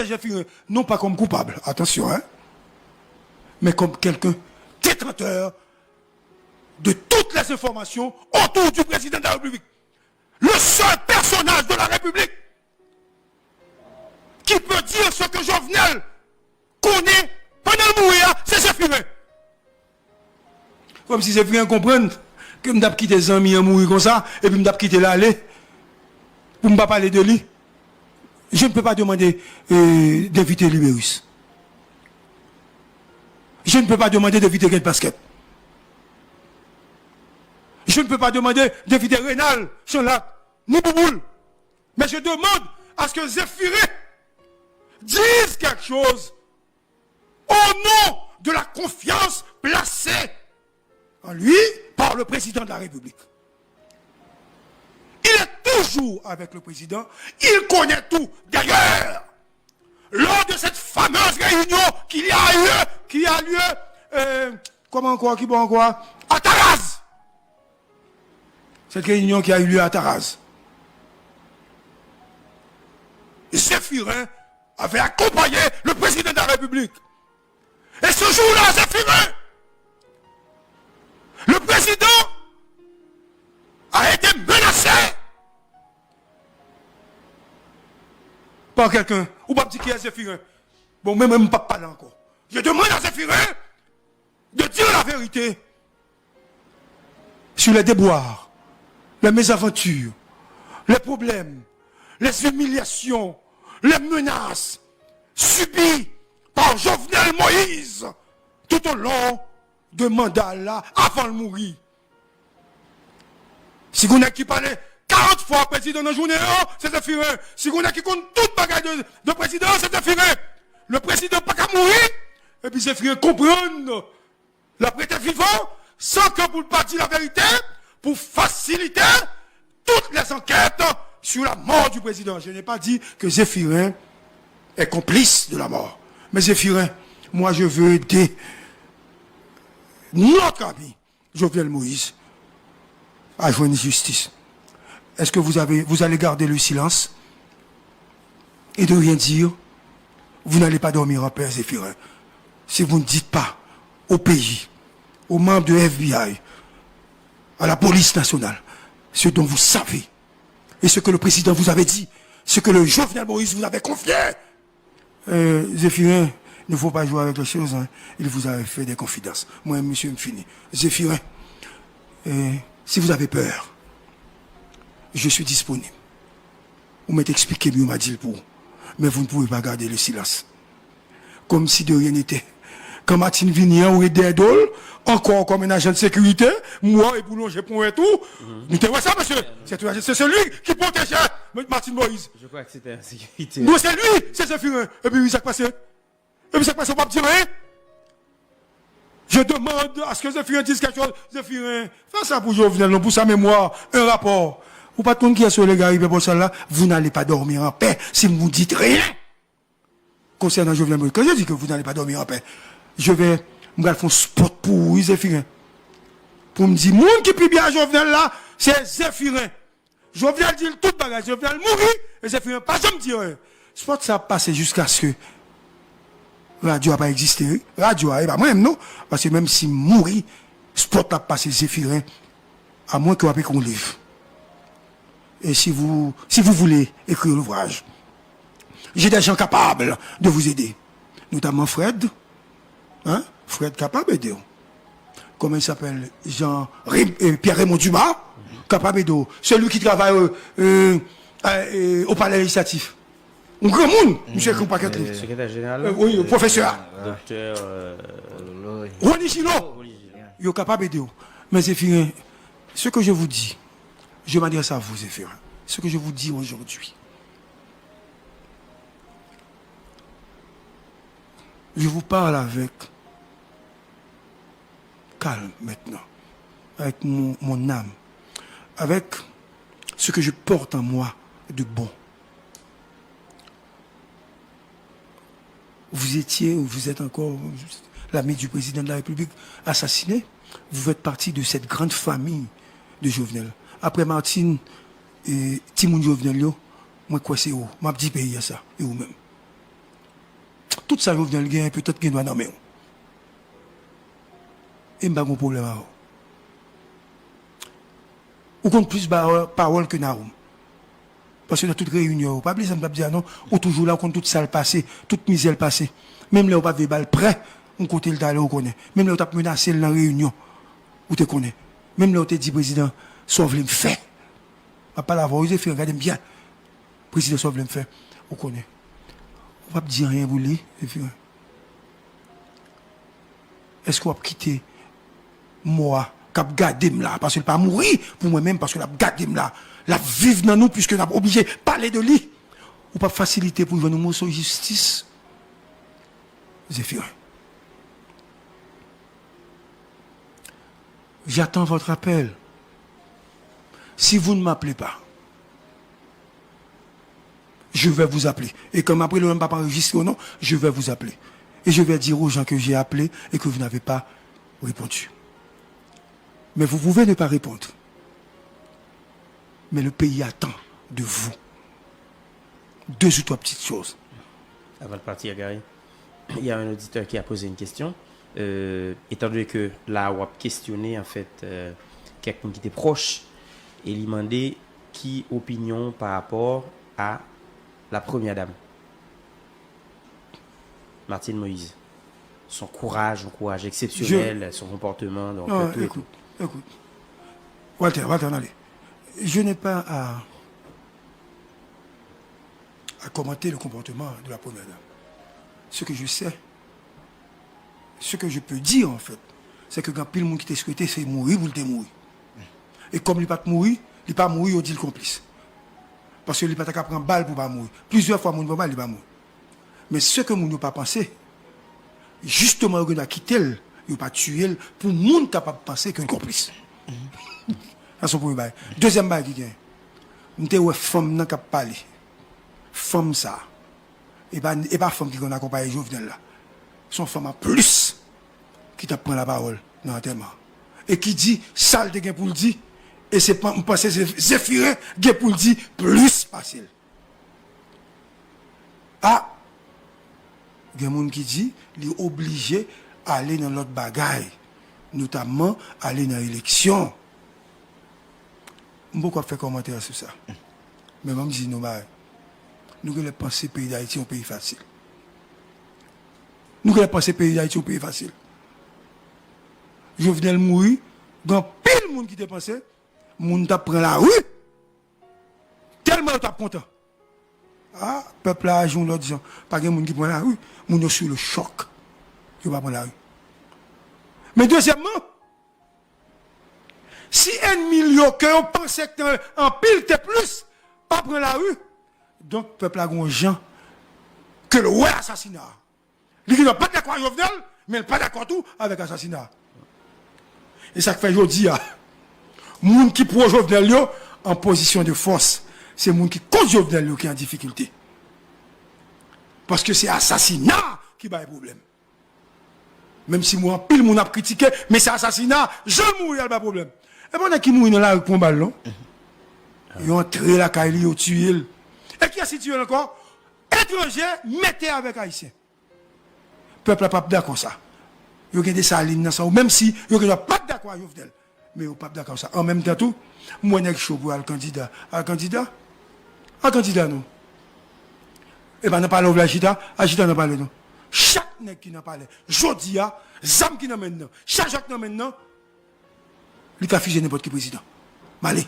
Zéphirin, non pas comme coupable, attention, hein, mais comme quelqu'un détenteur de toutes les informations autour du président de la République. Le seul personnage de la République qui peut dire ce que Jovenel connaît pendant le mourir, c'est Zéphirin. Comme si Zéphirin comprenne que je vais quitter les amis à mourir comme ça, et puis je vais quitter l'aller pour ne pas parler de lui. Je ne peux pas demander d'éviter Libérus. Je ne peux pas demander d'éviter Get Basket. Je ne peux pas demander d'éviter Rénal, Chanlac, ni Bouboule. Mais je demande à ce que Zéphirin dise quelque chose au nom de la confiance placée en lui par le président de la République. Il est toujours avec le président, il connaît tout. D'ailleurs, lors de cette fameuse réunion qui a lieu, à Taraz. Cette réunion qui a eu lieu à Taraz. Zéphirin avait accompagné le président de la République. Et ce jour-là, Zéphirin, le président a été menacé par quelqu'un. Ou pas dire qui est Zéphirin. Bon, même pas parler encore. Je demande à Zéphirin de dire la vérité sur les déboires, les mésaventures, les problèmes, les humiliations, les menaces subies par Jovenel Moïse tout au long de mandat là, avant de mourir. Si vous n'avez qui parlé 40 fois président dans la journée, c'est Zéphirin. Si vous n'avez qui compte toute bagaille de président, c'est Zéphirin. Le président n'a pas qu'à mourir, et puis Zéphirin comprendre la prêter vivant, sans que vous ne pas dire la vérité, pour faciliter toutes les enquêtes sur la mort du président. Je n'ai pas dit que Zéphirin est complice de la mort. Mais Zéphirin, moi je veux aider notre ami Jovenel Moïse à joindre justice. Est-ce que vous allez garder le silence et de rien dire? Vous n'allez pas dormir en paix, Zéphirin. Si vous ne dites pas au pays, aux membres de FBI, à la police nationale, ce dont vous savez, et ce que le président vous avait dit, ce que le Jovenel Moïse vous avait confié. Zéphirin, il ne faut pas jouer avec les choses, hein. Il vous avait fait des confidences. Moi, monsieur, me finit. Zéphirin, si vous avez peur, je suis disponible. Vous m'avez expliqué mieux, m'a dit le pour. Mais vous ne pouvez pas garder le silence. Comme si de rien n'était. Quand Martine Vignan ou Ederdol, encore comme un agent de sécurité, moi et Boulanger pour et tout, nous te voyez ça, monsieur? C'est celui qui protégeait Martine Moïse. Je crois que c'était la sécurité. Non, c'est lui, c'est Zéphirin. Et puis, ça passe. Et puis, ça passe, on va me dire rien. Je demande à ce que Zéphirin dise quelque chose. Zéphirin, fais ça pour Jovenel, pour sa mémoire, un rapport. Ou pas tout qui est sur les gars, pour ça là, vous n'allez pas dormir en paix si vous ne dites rien. Concernant Jovenel Moïse, quand je dis que vous n'allez pas dormir en paix, je vais me faire un spot pour Zéphirin. Pour me dire, monde qui plie bien à Jovenel là, c'est Zéphirin. Jovenel dit tout bagage, Jovenel mourir, et Zéphirin pas jamais dire. Spot ça passe jusqu'à ce que radio n'a pas existé. Radio, pas moi-même, non. Parce que même si mourir, spot a passé Zéphirin, à moins que vous qu'on livre. Et si vous voulez écrire l'ouvrage, j'ai des gens capables de vous aider. Notamment Fred. Hein? Fred capable d'aider. Comment il s'appelle? Pierre-Raymond Dumas. Capable d'aider. Celui qui travaille au palais législatif. Un grand monde, monsieur Koupaket. Secrétaire général. Oui, professeur. Docteur. Rony Gino. Il est capable d'aider. Mais Zéphirin, ce que je vous dis, je m'adresse à vous, Zéphirin. Ce que je vous dis aujourd'hui, je vous parle avec calme maintenant, avec mon âme, avec ce que je porte en moi de bon. Vous êtes encore l'ami du président de la République assassiné. Vous faites partie de cette grande famille de Jovenel. Après Martine et Timoun Jovenel, moi quoi c'est où? M'a dit pays à ça, et vous-même. Tout ça, Jovenel gagne, peut-être qu'il doit nommer. Et je n'ai pas de problème avec vous. Ou compte plus de paroles que Naoum. Parce que dans toute réunion, pas oublier ça, me dire non, ou toujours là, on compte toute salle passée, toute misère passée. Même là, on pas verbal prêt, on compte le talent, on connaît. Même là, on t'a menacé dans la réunion, on te connaît. Même là, on t'a dit, président, sauve le fait. Pas la voix, vous regardez bien. Président, sauve le fait. On connaît. On va pas dire rien, vous lui. Est-ce qu'on va quitter moi, cap garder là, parce qu'il pas mourir pour moi-même, parce que la garder là, la vivre dans nous, puisque nous sommes obligés de parler de lui. Ou pas faciliter pour nous mots sur justice. Zéphirin. J'attends votre appel. Si vous ne m'appelez pas, je vais vous appeler. Et comme après le même pas enregistré ou non, je vais vous appeler. Et je vais dire aux gens que j'ai appelés et que vous n'avez pas répondu. Mais vous pouvez ne pas répondre. Mais le pays attend de vous 2 ou 3 petites choses. Avant de partir, Gary, il y a un auditeur qui a posé une question. Étant donné que là, on a questionné en fait quelqu'un qui était proche et lui demandé qui opinion par rapport à la première dame, Martine Moïse. Son courage, exceptionnel, son comportement. Donc, écoute. Walter, allez. Je n'ai pas à commenter le comportement de la première dame. Ce que je sais, ce que je peux dire en fait, c'est que quand pile monde qui t'a souhaité, c'est mourir pour le mourir. Et comme il n'est pas mourir, il n'est pas mourir, il dit le complice. Parce qu'il n'est pas qu'à prendre balle pour ne pas mourir. Plusieurs fois, mon balle, il va mourir. Mais ce que mon n'a pas pensé, justement, il a quitté, il n'a pas tué pour monde capable de penser qu'un complice. C'est son premier bail. Deuxième bail qui vient. Nous avons une femme qui a parlé. Femme ça. Et pas femme qui a accompagné Jovenel là. Son femme en plus qui t'a pris la parole dans l'enterrement. Et qui dit, ça le gain pour le dire. Et c'est pas, je pense que c'est Zéphirin qui pour le dire plus facile. Ah! Il y a des gens qui disent qu'il est obligé d'aller dans l'autre bagaille. Notamment aller dans l'élection. Je ne vais pas faire commentaire sur ça. Mais je dis, nous allons penser que le pays d'Haïti est un pays facile. Nous allons penser que le pays d'Haïti est un pays facile. Jovenel mourir, dans pile de monde qui te pensé, monde t'a pris la rue. Tellement t'as content. Ah, peuple a joué l'autre disant, pas de monde qui prend la rue, monde sur le choc. Il va prendre la rue. Mais deuxièmement, si ennemi que on pensait que en pile t'es plus, pas prendre la rue, donc peuple a un gens que le ouais assassinat. Il n'est pas d'accord avec Jovenel, mais il n'est pas d'accord tout avec l'assassinat. Et ça fait aujourd'hui, les gens qui pro Jovenel en position de force, c'est les gens qui contre Jovenel qui est en difficulté. Parce que c'est l'assassinat qui va le problème. Même si moi, pile monde a critiqué, mais c'est assassinat, je mourir, il n'y a pas de problème. Et bon, on a qui mourit dans la rue pour un ballon. Ils ont entré la caille, ils ont tué. Et qui a situé encore? Étranger, mettez avec Haïtien. Le peuple n'a pas d'accord ça. Il y a des salines dans ça, même si il n'y a pas d'accord avec Jovenel. Mais il n'y a pas d'accord ça. En même temps, tout, moi, je suis chaud pour le candidat. Un candidat? Un candidat, non. Et bien, on n'a pas parlé de l'agita, agita n'a pas parlé, non. Chaque nègre qui n'a pas parlé, Jodia, Zam qui n'a maintenant, chaque Jacques n'a maintenant, il a fusé n'importe qui président. Malé.